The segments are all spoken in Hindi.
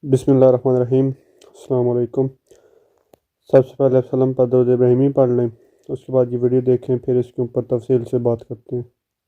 बिस्मिल्लाहिर्रहमानिर्रहीम। अस्सलाम वालेकुम। सबसे पहले सलम पर दरूद इब्राहिमी पढ़ लें, उसके बाद ये वीडियो देखें, फिर इसके ऊपर तफसील से बात करते हैं।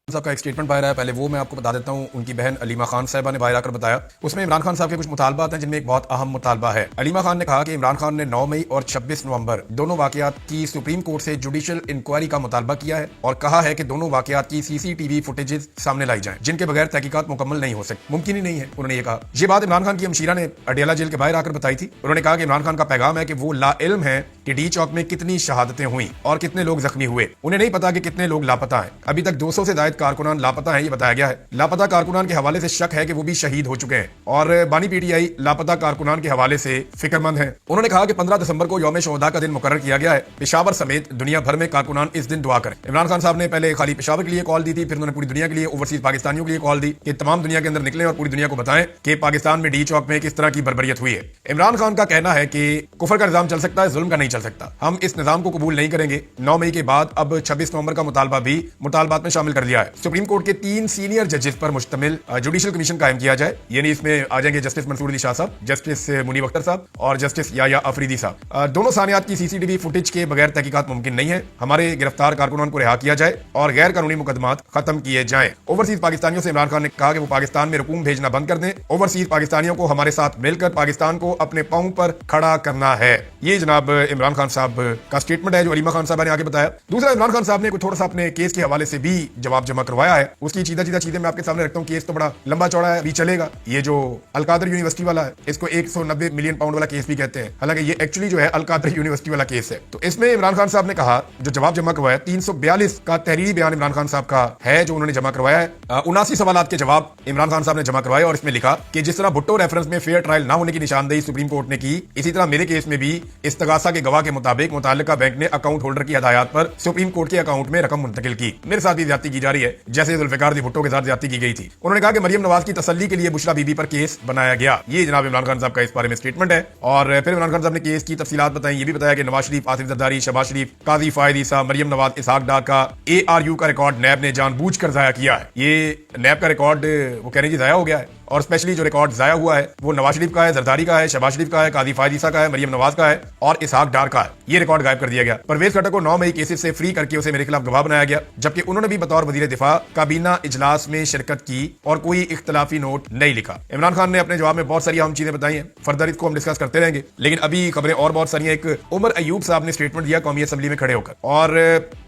साहब का एक स्टेटमेंट बाहर आया, पहले वो मैं आपको बता देता हूँ। उनकी बहन अलीमा खान साहिबा ने बाहर आकर बताया, उसमें इमरान खान साहब के कुछ मुतालबात हैं जिनमें एक बहुत अहम मुतालबा है। अलीमा खान ने कहा कि इमरान खान ने 9 मई और 26 नवंबर दोनों वाकयात की सुप्रीम कोर्ट से जुडिशियल इंक्वायरी का मुतालबा किया है और कहा है कि दोनों वाकयात की सीसीटीवी फुटेजेस सामने लाई जाएं, जिनके बगैर तहकीकात मुकम्मल नहीं हो सकती, मुमकिन ही नहीं है। उन्होंने ये कहा। ये बात इमरान खान की हमशीरा ने अडियाला जेल के बाहर आकर बताई थी। उन्होंने कहा कि इमरान खान का पैगाम है कि वो लाइल्म है कि डी चौक में कितनी शहादतें हुई और कितने लोग जख्मी हुए। उन्हें नहीं पता कि कितने लोग लापता हैं। अभी तक 200 से ज्यादा कारकुनान लापता हैं, ये बताया गया है। लापता कारकुनान के हवाले से शक है कि वो भी शहीद हो चुके हैं और बानी पीटीआई लापता कारकुनान के हवाले से फिक्रमंद है। उन्होंने कहा कि 15 दिसंबर को यौम शोहदा का दिन मुकर्रर किया गया है। पेशावर समेत दुनिया भर में कारकुनान इस दिन दुआ करें। इमरान खान साहब ने पहले खाली पेशावर के लिए कॉल दी थी, फिर उन्होंने पूरी दुनिया के लिए, ओवरसीज पाकिस्तानियों के लिए कॉल दी कि तमाम दुनिया के अंदर निकले और पूरी दुनिया को बताएं कि पाकिस्तान में डी चौक में किस तरह की बर्बरियत हुई है। इमरान खान का कहना है कि कुफर का निजाम चल सकता है, जुल्म का नहीं चल सकता। हम इस निजाम को कबूल नहीं करेंगे। 9 मई के बाद अब 26 नवंबर का मुतालबा भी मुतालबात में शामिल कर लिया है। सुप्रीम कोर्ट के 3 सीनियर जजेस पर मुश्तमिल जुडिशियल कमीशन कायम किया जाए। यानी इसमें आ जाएंगे जस्टिस मंसूर अली शाह साहब, जस्टिस मुनीब अख्तर साहब और जस्टिस याया अफरीदी साहब। दोनों सानियात की सीसीटीवी फुटेज के बगैर तहकीकात मुमकिन नहीं है। हमारे गिरफ्तार कारकुनान को रिहा किया जाए और गैर कानूनी मुकदमात खत्म किए जाएं। ओवरसीज पाकिस्तानियों से इमरान खान ने कहा कि वो पाकिस्तान में रकूम भेजना बंद कर दें। ओवरसीज पाकिस्तानियों को हमारे साथ मिलकर पाकिस्तान को अपने पांव पर खड़ा करना है। ये जनाब इमरान खान साहब का स्टेटमेंट है जो अलीमा खान साहब ने आगे बताया। दूसरा, इमरान खान साहब ने थोड़ा सा अपने केस के हवाले से भी जवाब जमा करवाया है। उसकी सीधा सीधा चीजें मैं आपके सामने रखता हूँ। केस तो बड़ा लंबा चौड़ा है, अभी चलेगा। ये जो अलकादर यूनिवर्सिटी वाला है, इसको 190 मिलियन पाउंड वाला केस भी कहते हैं, हालांकि ये एक्चुअली जो है अलकादर यूनिवर्सिटी वाला केस है। तो इसमें इमरान खान साहब ने कहा, जो जवाब जमा करवाया 342 का तहरीरी बयान इमरान खान साहब का है जो उन्होंने जमा करवाया है। 79 सवाल के जवाब इमरान खान साहब ने जमा करवाया और इसमें लिखा कि जिस तरह भुट्टो रेफरेंस में फेयर ट्रायल ना होने की निशानदेही सुप्रीम कोर्ट ने की, इसी तरह मेरे केस में भी इस्तगासा के गवाह के मुताबिक मुताल्लिका बैंक ने अकाउंट होल्डर की हदायत पर सुप्रीम कोर्ट के अकाउंट में रकम मुंतकिल की। मेरे साथ भी ज्यादती की जा रही है जैसे जुल्फिकार भुट्टो के साथ ज्यादती की गई थी। उन्होंने कहा कि मरियम नवाज की तसल्ली के लिए बुशरा बीबी पर केस बनाया गया। ये जनाब इमरान खान साहब का इस बारे में स्टेटमेंट है। और फिर इमरान खान साहब ने केस की तफसीलात बताई। ये भी बताया कि नवाज शरीफ, आसिफ जरदारी, शहबाज शरीफ, काजी फायद ईसा, मरियम नवाज, इसहाक डार का ARU का रिकॉर्ड नैब ने जानबूझकर जाया किया है। ये नैब का रिकॉर्ड वो कह रहे हैं जाया हो गया है और स्पेशली जो रिकॉर्ड जाया हुआ है वो नवाज शरीफ का है, जरदारी का है, शहबाज शरीफ का है, काजी फायद ईसा का है, मरियम नवाज का है और इसहाक डार का है। ये रिकॉर्ड गायब कर दिया गया। परवेज खट्टर को 9 मई केसेस से फ्री करके उसे मेरे खिलाफ गवाह बनाया गया, जबकि उन्होंने भी बतौर वजीर दिफा काबीना इजलास में शिरकत की और कोई इख्तलाफी नोट नहीं लिखा। इमरान खान ने अपने जवाब में बहुत सारी अहम चीजें बताई हैं। फर्दर इसको हम डिस्कस करते रहेंगे, लेकिन अभी खबरें और बहुत सारी हैं। एक उमर अयूब साहब ने स्टेटमेंट दिया कौमी असेंबली में खड़े होकर और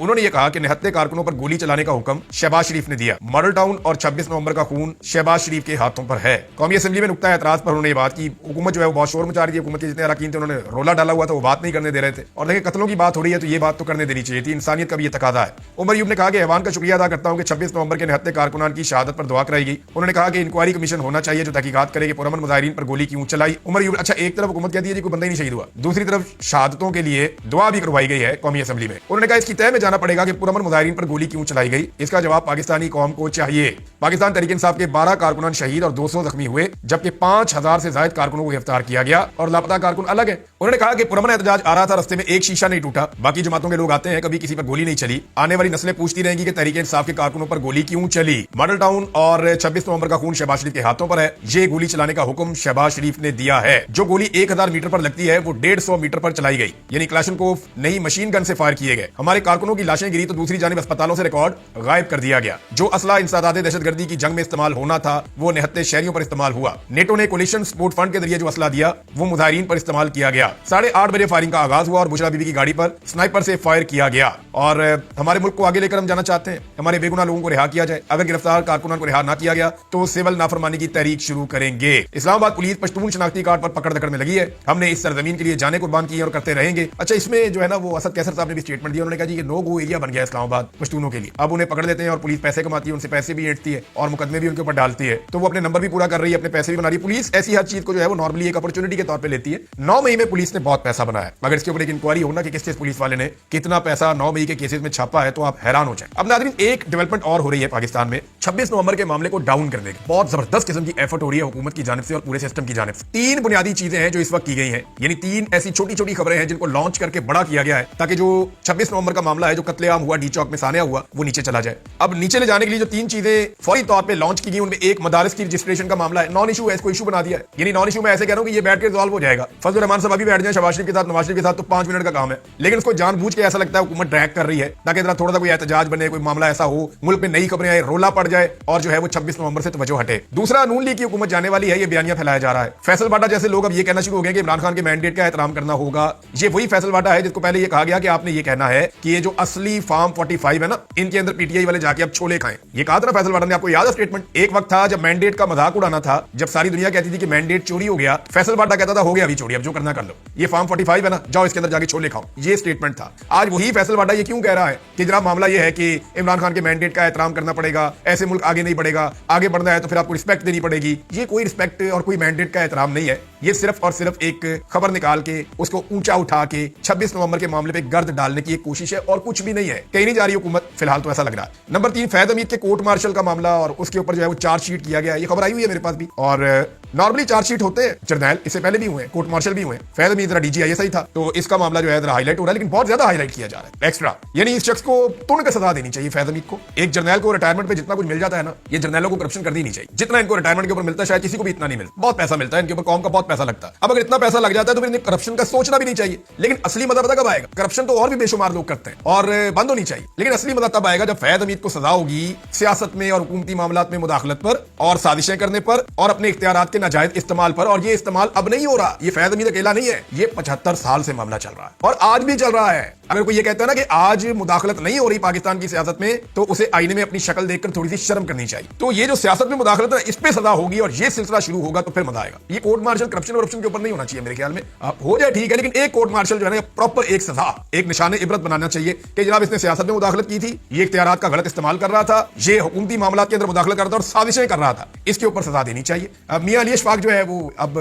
उन्होंने ये कहा कि निहत्ते कारकुनों पर गोली चलाने का हुक्म शहबाज शरीफ ने दिया। मॉडल टाउन और 26 नवंबर का खून शहबाज शरीफ के हाथों पर है। कौमी असेंबली में नुक्ता एतराज पर उन्होंने ये बात की, हुकूमत जो है वो बहुत शोर मचा रही थी, हुकूमत के जितने अरकान थे उन्होंने रोला डाला हुआ था, वो बात नहीं करने दे रहे थे। और देखिए कत्लों की बात हो रही है तो ये बात तो करने देनी चाहिए थी, इंसानियत का भी ये तकादा है। उमर अयूब ने कहा कि ऐवान का शुक्रिया अदा करता हूं कि 26 नवंबर के निहत्ते कारकुनान की शहादत पर दुआ कराई गई। उन्होंने कहा कि इंक्वायरी कमीशन होना चाहिए जो तहकीकात करे कि पुरअमन मुजाहिरीन पर गोली क्यों चलाई। उमर अयूब, अच्छा एक तरफ हुकूमत कहती है जी कोई बंदा ही नहीं शहीद हुआ, दूसरी तरफ शहादतों के लिए दुआ भी करवाई गई है कौमी असेंबली में। उन्होंने कहा इसकी तय में जाना पड़ेगा कि पुरअमन मुजाहिरीन पर गोली क्यों चलाई गई, इसका जवाब पाकिस्तानी कौम को चाहिए। पाकिस्तान तहरीक इंसाफ के 12 कारकुनान शहीद और 200 जख्मी हुए, जबकि 5000 से ज्यादा कारकुनों को गिरफ्तार किया गया और लापता कारकुन अलग है। उन्होंने कहा कि पुरअमन एहतजाज आ रहा था, रास्ते में एक शीशा नहीं टूटा, बाकी जमातों के लोग आते हैं, कभी किसी पर गोली नहीं चली। आने वाली नस्लें पूछती रहेंगी कि तहरीक इंसाफ के कारकुनों पर गोली क्यों चली। मॉडल टाउन और 26 नवंबर का खून शहबाज शरीफ के हाथों पर है। ये गोली चलाने का हुक्म शहबाज शरीफ ने दिया है। जो गोली 1000 मीटर पर लगती है वो 150 मीटर पर चलाई गई, यानी क्लाशनकोफ नई मशीन गन से फायर किए गए। हमारे कारकुनों की लाशें गिरी तो दूसरी जानिब अस्पतालों से रिकॉर्ड गायब कर दिया गया। जो असला इंसदाद दहशतगर्दी की जंग में इस्तेमाल होना था वो निहत्ते शहरियों पर इस्तेमाल हुआ। नेटो ने कोलिशन सपोर्ट फंड के जरिए जो असला दिया वो मुजाहिरीन पर इस्तेमाल किया गया। 8:30 बजे फायरिंग का आगाज हुआ और बुशरा बीबी की गाड़ी पर स्नाइपर से फायर किया गया। और हमारे मुल्क को आगे लेकर हम जाना चाहते हैं, हमारे बेगुनाह लोगों को रिहा किया जाए। अगर गिरफ्तार कारकुनान को रिहा ना किया गया तो सिविल नाफरमानी की तहरीक शुरू करेंगे। इस्लामाबाद पुलिस पश्तून शनाख्ती कार्ड पर पकड़ दकड़ में लगी है। हमने इस सरजमीन के लिए जाने कुर्बान की और करते रहेंगे। अच्छा, इसमें जो है ना वो असद कैसर साहब ने भी स्टेटमेंट दिया। उन्होंने कहा जी ये नो गो एरिया बन गया इस्लामाबाद पश्तूनों के लिए। अब उन्हें पकड़ लेते हैं और पुलिस पैसे कमाती है, उनसे पैसे भी ऐंठती है और मुकदमे भी उनके ऊपर डालती है, तो वो अपने नंबर भी पूरा कर रही है, अपने पैसे भी बना रही है। पुलिस ऐसी हर चीज को जो है वो नॉर्मली एक अपॉर्चुनिटी के तौर पर लेती है। 9 मई में पुलिस ने बहुत पैसा बनाया, मगर इसके ऊपर एक इंक्वायरी होना कि किस किस पुलिस वाले ने कितना पैसा 9 मई के केसेस में छापा है तो आप हैरान हो जाए। अब नाज़रीन एक डेवलपमेंट और हो रही है पाकिस्तान में 26 नवंबर के मामले को डाउन करने की बहुत जबरदस्त किस्म की एफर्ट हो रही है हुकूमत की जानिब से और पूरे सिस्टम की जानिब से। 3 बुनियादी चीजें हैं जो इस वक्त की गई हैं, यानी 3 ऐसी छोटी छोटी खबरें हैं जिनको लॉन्च करके बड़ा किया गया है ताकि जो 26 नवंबर का मामला है जो कत्लेआम हुआ डी चौक में सानिया हुआ वो नीचे चला जाए। अब नीचे ले जाने के लिए जो 3 चीजें फौरी तौर पर लॉन्च की गई उनमें एक मदारिस की जिस रजिस्ट्रेशन का मामला है, नॉन इशू है, इसको इशू बना दिया है। यानी नॉन इशू में ऐसे कह रहा हूं कि ये बैठ के रिजॉल्व हो जाएगा। फजल रहमान साहब अभी बैठ जाए शहबाज शरीफ के साथ, नवाज शरीफ के साथ, तो 5 मिनट का काम है। लेकिन उसको जानबूझ के ऐसा लगता है हुकूमत ड्रैग कर रही है ताकि थोड़ा सा कोई एहतजाज बने, कोई मामला ऐसा हो, मुल्क में नई खबरें आए, रोला पड़ जाए और जो है वो 26 नवंबर से तवज्जो हटे। दूसरा, नून लीग की हुकूमत जाने वाली है, ये बयानिया फैलाया जा रहा है। फैसल बाटा जैसे लोग अब ये कहना शुरू हो गए कि इमरान खान के मैंडेट का एहतराम करना होगा। ये वही फैसल बाटा है जिसको पहले ये कहा गया कि आपने ये कहना है कि ये जो असली फार्म 45 है ना, इनके अंदर पीटीआई वाले जाके अब छोले खाएं। ये कहा था ना फैसल बाटा ने, आपको याद है स्टेटमेंट? एक वक्त था जब मैंडेट का मजाक उड़ाना था, जब सारी दुनिया कहती थी कि मैंडेट चोरी हो गया, फैसल बाटा कहता था हो गया अभी चोरी, अब जो करना कर लो, ये फार्म 45 है ना, जाओ इसके अंदर जाके छोले खाओ। ये स्टेटमेंट था। आज वही फैसल बाटा ये क्यों कह रहा है कि जनाब मामला ये है कि इमरान खान के मैंडेट का एहतराम करना पड़ेगा, ऐसे मुल्क आगे नहीं बढ़ेगा, आगे बढ़ना है तो फिर आपको रिस्पेक्ट देनी पड़ेगी। ये कोई रिस्पेक्ट और कोई मैंडेट का एहतराम नहीं है। ये सिर्फ और सिर्फ एक खबर निकाल के उसको ऊंचा उठा के 26 नवंबर के मामले पे गर्द डालने की एक कोशिश है और कुछ भी नहीं है। कहीं नहीं जा रही हुकूमत, फिलहाल तो ऐसा लग रहा है। नंबर 3, फैद हमीद के कोर्ट मार्शल का मामला और उसके ऊपर जो है वो चार्जशीट किया गया। ये खबर आई हुई है मेरे पास भी। और नॉर्मली चार्जशीट होते हैं जर्नैल, इससे पहले भी हुए, कोर्ट मार्शल भी हुए। फैद हमीद जरा DGIS था, तो इसका मामला जो है जरा हाईलाइट हो रहा है, लेकिन बहुत ज्यादा हाईलाइट किया जा रहा है एक्स्ट्रा। यानी इस शख्स को तुरंत सजा देनी चाहिए फैद हमीद को। एक जर्नैल को रिटायरमेंट पे जितना कुछ मिल जाता है ना, ये जर्नैलों को करप्शन कर देनी चाहिए। जितना इनको रिटायरमेंट के ऊपर मिलता है शायद किसी को भी इतना नहीं मिलता। बहुत पैसा मिलता है इनके ऊपर, कौम का बहुत पैसा लगता है। अब अगर इतना पैसा लग जाता है तो फिर इन्हें करप्शन का सोचना भी नहीं चाहिए। लेकिन असली मजा पता कब आएगा? करप्शन तो और भी बेशुमार लोग करते हैं और बंद होनी चाहिए, लेकिन असली मजा तब आएगा जब फैद हमीद को सजा होगी सियासत में और हुकूमती मामलात में मुदाखलत पर और साजिशें करने पर और अपने इख्तियारात के नाजायज इस्तेमाल पर। और ये इस्तेमाल अब नहीं हो रहा, ये फैद हमीद अकेला नहीं है, ये 75 साल से मामला चल रहा है और आज भी चल रहा है। अगर कोई ये कहता है ना कि आज मुदाखलत नहीं हो रही पाकिस्तान की सियासत में, तो उसे आईने में अपनी शक्ल देखकर थोड़ी सी शर्म करनी चाहिए। तो ये जो सियासत में मुदाखलत है, इस पे सजा होगी और ये सिलसिला शुरू होगा तो फिर मजा आएगा। ये कोर्ट मार्शल करप्शन के ऊपर नहीं होना चाहिए मेरे ख्याल में। हो जाए ठीक है, लेकिन एक कोर्ट मार्शल जो है ना प्रॉपर एक सजा, एक निशाने इबरत बनाना चाहिए कि जनाब इसने सियासत में मुदाखलत की थी, ये इख्तियारात का गलत इस्तेमाल कर रहा था, ये हुकूमती मामला के अंदर मुदाखलत कर रहा था और साजिशें कर रहा था, इसके ऊपर सजा देनी चाहिए। मियां अली अशफाक जो है वो अब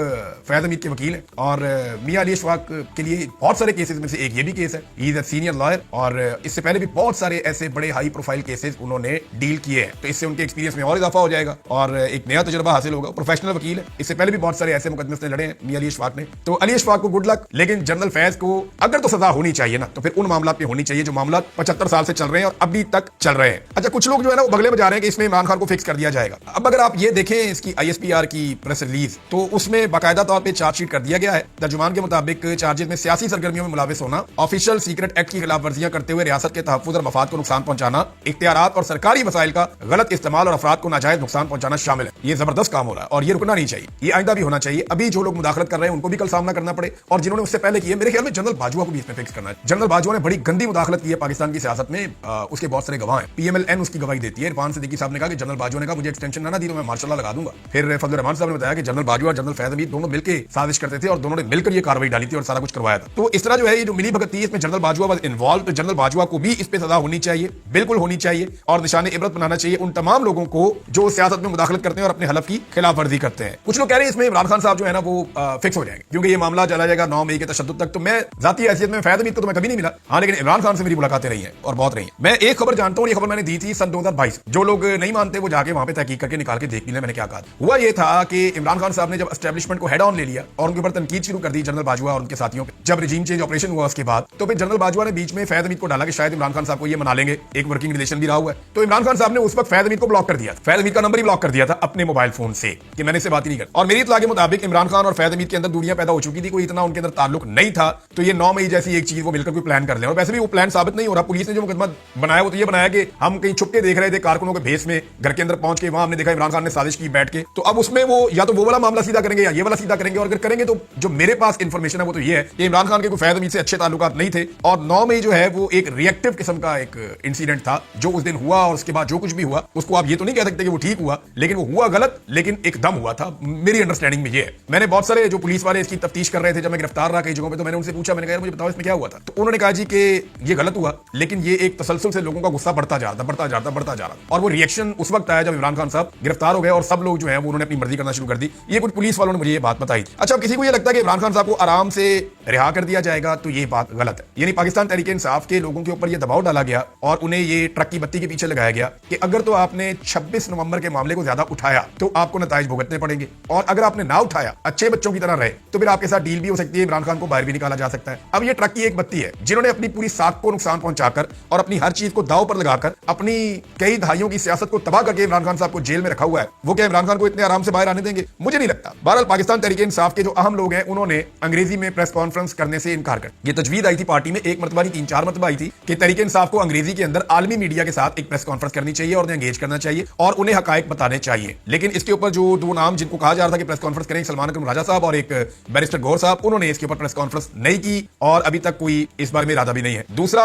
फैद हमीद के वकील है और मियां अली अशफाक के लिए बहुत सारे केसेस में से एक ये भी केस है। He is a senior lawyer और इससे पहले भी बहुत सारे ऐसे बड़े हाई प्रोफाइल केसेस उन्होंने डील किए हैं, तो इससे उनके एक्सपीरियंस में और इजाफा हो जाएगा और एक नया तजुर्बा हासिल होगा। प्रोफेशनल वकील है, इससे पहले भी बहुत सारे ऐसे मुकदमे उसने लड़े हैं मियां अली अशफाक ने। तो अली अशफाक को गुड लक, लेकिन जनरल फैज को अगर तो सजा होनी चाहिए ना, तो फिर उन मामला पे होनी चाहिए जो मामला 75 साल से चल रहे हैं और अभी तक चल रहे हैं। अच्छा, कुछ लोग जो है ना वो बगले में जा रहे हैं कि इसमें इमरान खान को फिक्स कर दिया जाएगा। अब अगर आप ये देखें इसकी ISPR की प्रेस रिलीज, तो उसमें बाकायदा तौर पर चार्जशीट कर दिया गया है। तर्जुमान के मुताबिक चार्जेस में सियासी सरगर्मियों में मुलाविस होना, ऑफिशियल सीक्रेट एक्ट की खिलाफ वर्जियां करते हुए रियासत के तहफ्फुज़ और मफाद को नुकसान पहुंचाना, इख्तियारात और सरकारी वसाइल का गलत इस्तेमाल और अफराद को नाजायज नुकसान पहुंचाना शामिल है। ये जबरदस्त काम हो रहा है और ये रुकना नहीं चाहिए, ये आइंदा भी होना चाहिए। अभी जो लोग मुदाखलत कर रहे हैं उनको भी कल सामना करना पड़े और जिन्होंने उससे पहले किए, मेरे ख्याल में जनरल बाजवा को भी इसमें फिक्स करना है। जनरल बाजवा ने बड़ी गंदी मुदाखलत की है पाकिस्तान की सियासत में, उसके बहुत सारे गवाह हैं। PMLN उसकी गवाही देती है। इरफान सिद्दीकी साहब ने कहा कि जनरल बाजवा ने कहा मुझे एक्सटेंशन ना दी तो मैं मार्शल लगा दूंगा। फिर फजल रहमान साहब ने बताया कि जनरल बाजवा और जनरल फैज हमीद दोनों मिलकर साजिश करते थे और दोनों ने मिलकर ये कार्रवाई डाली थी और सारा कुछ करवाया था। तो इस तरह जो है ये जो मिली भगत थी इसमें जनरल बाजवा वाज इन्वॉल्व, तो जनरल बाजवा को भी इस पे सजा होनी चाहिए, बिल्कुल होनी चाहिए और निशाने इबरत बनाना चाहिए उन तमाम लोगों को जो सियासत में मुदाखलत करते हैं और अपने हलफ की खिलाफ वर्जी करते हैं। कुछ लोग कह रहे हैं इसमें इमरान खान साहब जो है ना वो फिक्स हो जाएंगे क्योंकि ये मामला चला जाएगा 9 मई के तशद्दुद तक। तो मैं जाती हैसियत में फैद हमीद को तो मैं कभी नहीं मिला, हाँ, लेकिन इमरान खान से मेरी मुलाकातें रही हैं और बहुत रही हैं। मैं एक खबर जानता हूँ, ये खबर मैंने दी थी सन 2022। जो लोग नहीं मानते वो जाके वहां पे तहकीक करके निकाल के देख लें मैंने क्या कहा। हुआ ये था कि इमरान खान साहब ने जब एस्टेब्लिशमेंट को हेड ऑन ले लिया और उनके ऊपर तनकीद शुरू कर दी जनरल बाजवा और उनके साथियों पे, जब रिजीम चेंज ऑपरेशन हुआ उसके बाद, तो फिर जनरल बाजवा ने बीच में फैद हमीद को डाला कि शायद इमरान खान साहब को ये मना लेंगे, एक वर्किंग रिलेशन भी रहा हुआ है। तो इमरान खान साहब ने उस वक्त फैद हमीद को ब्लॉक कर दिया, फैद हमीद का नंबर ही ब्लॉक कर दिया था अपने मोबाइल फोन से कि मैंने इससे बात ही नहीं कर। और मेरी इत्तला के मुताबिक इमरान खान और फैद हमीद के अंदर दूरियां पैदा हो चुकी थी, कोई इतना उनके अंदर ताल्लुक नहीं था। तो ये 9 मई जैसी एक चीज वो मिलकर कोई प्लान कर ले और वैसे भी वो प्लान साबित नहीं हो रहा। पुलिस ने जो मुकदमा बनाया वो तो ये बनाया कि हम कहीं छुप के देख रहे थे कारकुनों के भेस में, घर के अंदर पहुंच के वहां हमने देखा इमरान खान ने साजिश की बैठ के। तो अब उसमें वो या तो वो वाला मामला सीधा करेंगे या ये वाला सीधा करेंगे, और अगर करेंगे तो जो मेरे पास इंफॉर्मेशन है वो तो ये है कि इमरान खान के कोई फैद हमीद से अच्छे ताल्लुकात नहीं थे और 9 मई जो है वो एक रिएक्टिव किस्म का एक इंसिडेंट था जो उस दिन हुआ और उसके बाद जो कुछ भी हुआ उसको आप ये तो नहीं कह सकते कि वो ठीक हुआ, लेकिन वो हुआ गलत, लेकिन एकदम हुआ था। मेरी अंडरस्टैंडिंग में ये है। मैंने बहुत सारे जो पुलिस वाले इसकी तफ्तीश कर रहे थे जब मैं गिरफ्तार रहा कई जगहों पे, तो मैंने उनसे पूछा, मैंने कहा मुझे बताओ इसमें क्या हुआ था। तो उन्होंने कहा जी कि ये गलत हुआ, लेकिन ये एक तसलसल से लोगों का गुस्सा बढ़ता जा रहा और वो रिएक्शन उस वक्त आया जब इमरान खान साहब गिरफ्तार हो गए और सब लोग जो है वो उन्होंने अपनी मर्जी करना शुरू कर दी। ये कुछ पुलिस वालों ने मुझे ये बात बताई। अच्छा, अब किसी को ये लगता है कि इमरान खान साहब को आराम से रिहा कर दिया जाएगा तो ये बात गलत है। यानी पाकिस्तान तहरीक इंसाफ के लोगों के ऊपर ये दबाव डाला गया और उन्हें ये ट्रक की बत्ती के पीछे लगाया गया कि अगर तो आपने 26 नवंबर के मामले को ज्यादा उठाया तो आपको नताइज भुगतने पड़ेंगे, और अगर आपने ना उठाया, अच्छे बच्चों की तरह रहे, तो फिर आपके साथ डील भी हो सकती है, इमरान खान को बाहर भी निकाला जा सकता है। अब ये ट्रक की एक बत्ती है जिन्होंने अपनी पूरी साख को नुकसान पहुंचाकर और अपनी हर चीज को दांव पर लगाकर अपनी कई दहाइयों की सियासत को तबाह करके इमरान खान साहब को जेल में रखा हुआ है। वो क्या इमरान खान को इतने आराम से बाहर आने देंगे? मुझे नहीं लगता। बहरहाल पाकिस्तान तहरीक इंसाफ के जो अहम लोग हैं उन्होंने अंग्रेजी में प्रेस कॉन्फ्रेंस करने से इनकार कर, ये तजवीज आई थी पार्टी में, एक मरतबा नहीं 3-4 मरतबा आई थी कि तहरीक इंसाफ को अंग्रेजी के अंदर आलमी मीडिया के साथ एक प्रेस कॉन्फ्रेंस करनी चाहिए और उन्हें एंगेज करना चाहिए और उन्हें हकायक बताने चाहिए। लेकिन इसके ऊपर जो दो नाम जिनको कहा जा रहा था कि प्रेस कॉन्फ्रेंस करेंगे, सलमान अकरम राजा साहब और एक बैरिस्टर गौर साहब, उन्होंने इसके ऊपर प्रेस कॉन्फ्रेंस नहीं की और अभी तक कोई इस बारे में इरादा भी नहीं है। दूसरा,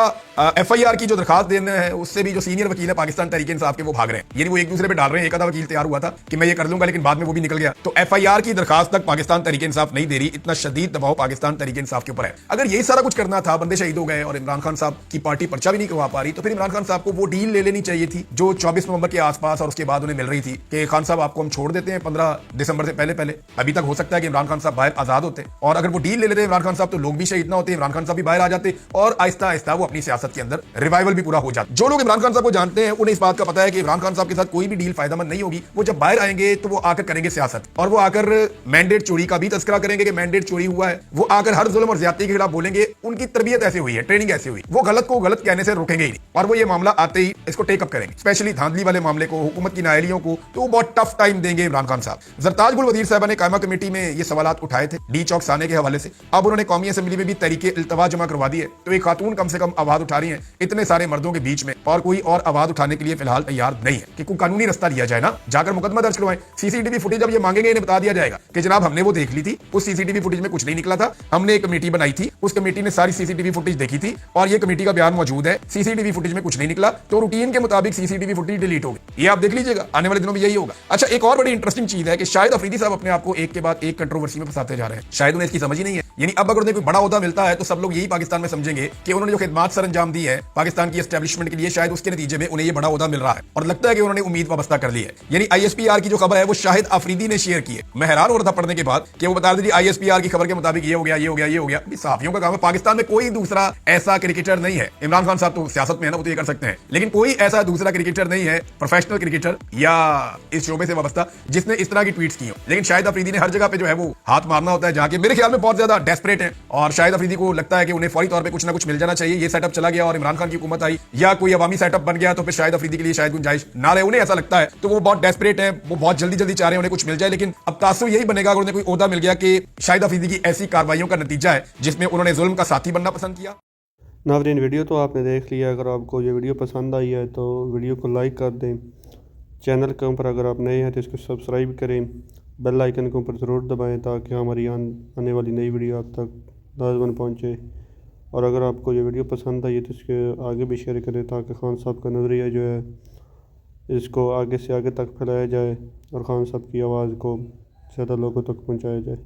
FIR की जो दरखास्त देना है उससे भी जो सीनियर वकील है पाकिस्तान तहरीक इंसाफ के वो भाग रहे हैं, यानी वो एक दूसरे पे डाल रहे हैं। एक आधा वकील तैयार हुआ था कि मैं ये कर लूंगा, लेकिन बाद में वो भी निकल गया। तो FIR की दरखास्त तक पाकिस्तान तहरीक इंसाफ नहीं दे रही। इतना शदीद दबाव पाकिस्तान तहरीक इंसाफ के ऊपर है। अगर यही सारा कुछ करना था, बंदे शहीद हो गए और इमरान खान साहब की पार्टी पर्चा भी नहीं करवा पा रही, तो फिर इमरान खान साहब को वो डील ले लेनी चाहिए थी जो 24 नवंबर के आसपास और उसके बाद उन्हें मिल रही थी कि खान साहब आपको हम छोड़ देते हैं 15 दिसंबर से पहले पहले। अभी तक हो सकता है कि इमरान खान साहब बाहर आजाद होते, और अगर वो डील ले लेते इमरान खान साहब तो लोग भी शहीद ना होते, इमरान खान साहब भी बाहर आ जाते और आहिस्ता आहिस्ता वो अपनी सियासत के अंदर रिवाइवल भी पूरा हो जाता। जो लोग इमरान खान साहब को जानते हैं उन्हें इस बात का पता है कि इमरान खान साहब के साथ कोई भी डील फायदेमंद नहीं होगी। वो जब बाहर आएंगे तो वो आकर करेंगे सियासत, और वो आकर मैंडेट चोरी का भी तस्करा करेंगे कि मैंडेट चोरी हुआ है। वो आकर हर जुल्म और ज्यादती के खिलाफ बोलेंगे। उनकी तरबियत ऐसी हुई है, ट्रेनिंग ऐसी हुई, वो गलत को गलत कहने से रोकेंगे ही नहीं, और वो ये मामला आते ही इसको टेकअप करेंगे। स्पेशली धांधली वाले मामले को, हुकूमत की नाअहलियों को, तो वो बहुत टफ टाइम देंगे इमरान खान साहब। जरताज गुल वजीर साहब ने कायमा कमेटी में ये सवालात उठाए थे डी चौक साने के हवाले से। अब उन्होंने कौमी असेंबली में भी तरीके इल्तवा जमा करवा दी है, तो एक खातून कम से कम आवाज उठा रही है इतने सारे मर्दों के बीच में, और कोई और आवाज उठाने के लिए फिलहाल तैयार नहीं है कि कोई कानूनी रास्ता लिया जाए ना, जाकर मुकदमा दर्ज करवाएं। सीसीटीवी फुटेज जब ये मांगेंगे इन्हें बता दिया जाएगा कि जनाब हमने वो देख ली थी, उस सीसीटीवी फुटेज में कुछ नहीं निकला था, हमने एक कमेटी बनाई थी, उस कमेटी ने सारी सीसीटीवी फुटेज देखी थी और ये कमेटी का बयान मौजूद है, सीसीटीवी फुटेज में कुछ नहीं निकला, तो रूटीन के मुताबिक सीसीटीवी फुटेज डिलीट होगी। ये आप देख लीजिएगा, आने वाले दिनों में यही होगा। अच्छा, एक और बड़ी इंटरेस्टिंग चीज है कि शाहिद अफरीदी साहब अपने आप को एक के बाद एक कंट्रोवर्सी में फंसाते जा रहे हैं। शायद उन्हें इसकी समझ ही नहीं है। यानी अब अगर उन्हें कोई बड़ा ओहदा मिलता है तो सब लोग यही पाकिस्तान में समझेंगे कि उन्होंने जो खिदमत सर अंजाम दी है पाकिस्तान की एस्टैब्लिशमेंट के लिए, शायद उसके नतीजे में उन्हें ये बड़ा ओहदा मिल रहा है और लगता है कि उन्होंने उम्मीद वाबस्ता कर ली है। यानी ISPR की जो खबर है वो शाहिद अफरीदी ने शेयर की है। मैं हैरान हो रहा था पढ़ने के बाद कि वो बता रहे थे ISPR की खबर के मुताबिक ये हो गया, ये हो गया, ये हो गया। सहाफियों का काम है। पाकिस्तान में कोई दूसरा ऐसा क्रिकेटर नहीं है, इमरान खान साहब तो सियासत में है ना, वो तो ये कर सकते हैं, लेकिन कोई ऐसा दूसरा क्रिकेटर नहीं है, प्रोफेशनल क्रिकेटर या इस शोबे से वाबस्ता, जिसने इस तरह की ट्वीट्स की हो। लेकिन शाहिद अफरीदी ने हर जगह पे जो है वो हाथ मारना होता है, जहां के मेरे ख्याल में बहुत ज्यादा डेस्परेट है, और शाहिद अफरीदी को लगता है कि उन्हें फौरी तौर पे कुछ ना कुछ मिल जाना चाहिए। ये सेटअप चला गया और इमरान खान की हुकूमत आई या कोई अवामी सेटअप बन गया तो फिर शाहिद अफरीदी के लिए शायद गुंजाइश ना रहे, उन्हें ऐसा लगता है। तो वो बहुत डेस्परेट है, वो बहुत जल्दी जल्दी चाह रहे हैं उन्हें कुछ मिल जाए। लेकिन अब तासुर यही बनेगा अगर उन्हें कोई ओहदा मिल गया कि शाहिद अफरीदी की ऐसी कार्रवाइयों का नतीजा है जिसमें उन्होंने जुल्म का साथी बनना पसंद किया। नाज़रीन, वीडियो तो आपने देख लिया। अगर आपको ये वीडियो पसंद आई है तो वीडियो को लाइक कर दें। चैनल के ऊपर अगर आप नए हैं तो इसको सब्सक्राइब करें, बेल आइकन के ऊपर ज़रूर दबाएं ताकि हमारी आने वाली नई वीडियो आप तक लाज़मन पहुंचे। और अगर आपको ये वीडियो पसंद आई है तो इसके आगे भी शेयर करें ताकि खान साहब का नज़रिया जो है इसको आगे से आगे तक फैलाया जाए और खान साहब की आवाज़ को ज़्यादा लोगों तक पहुँचाया जाए।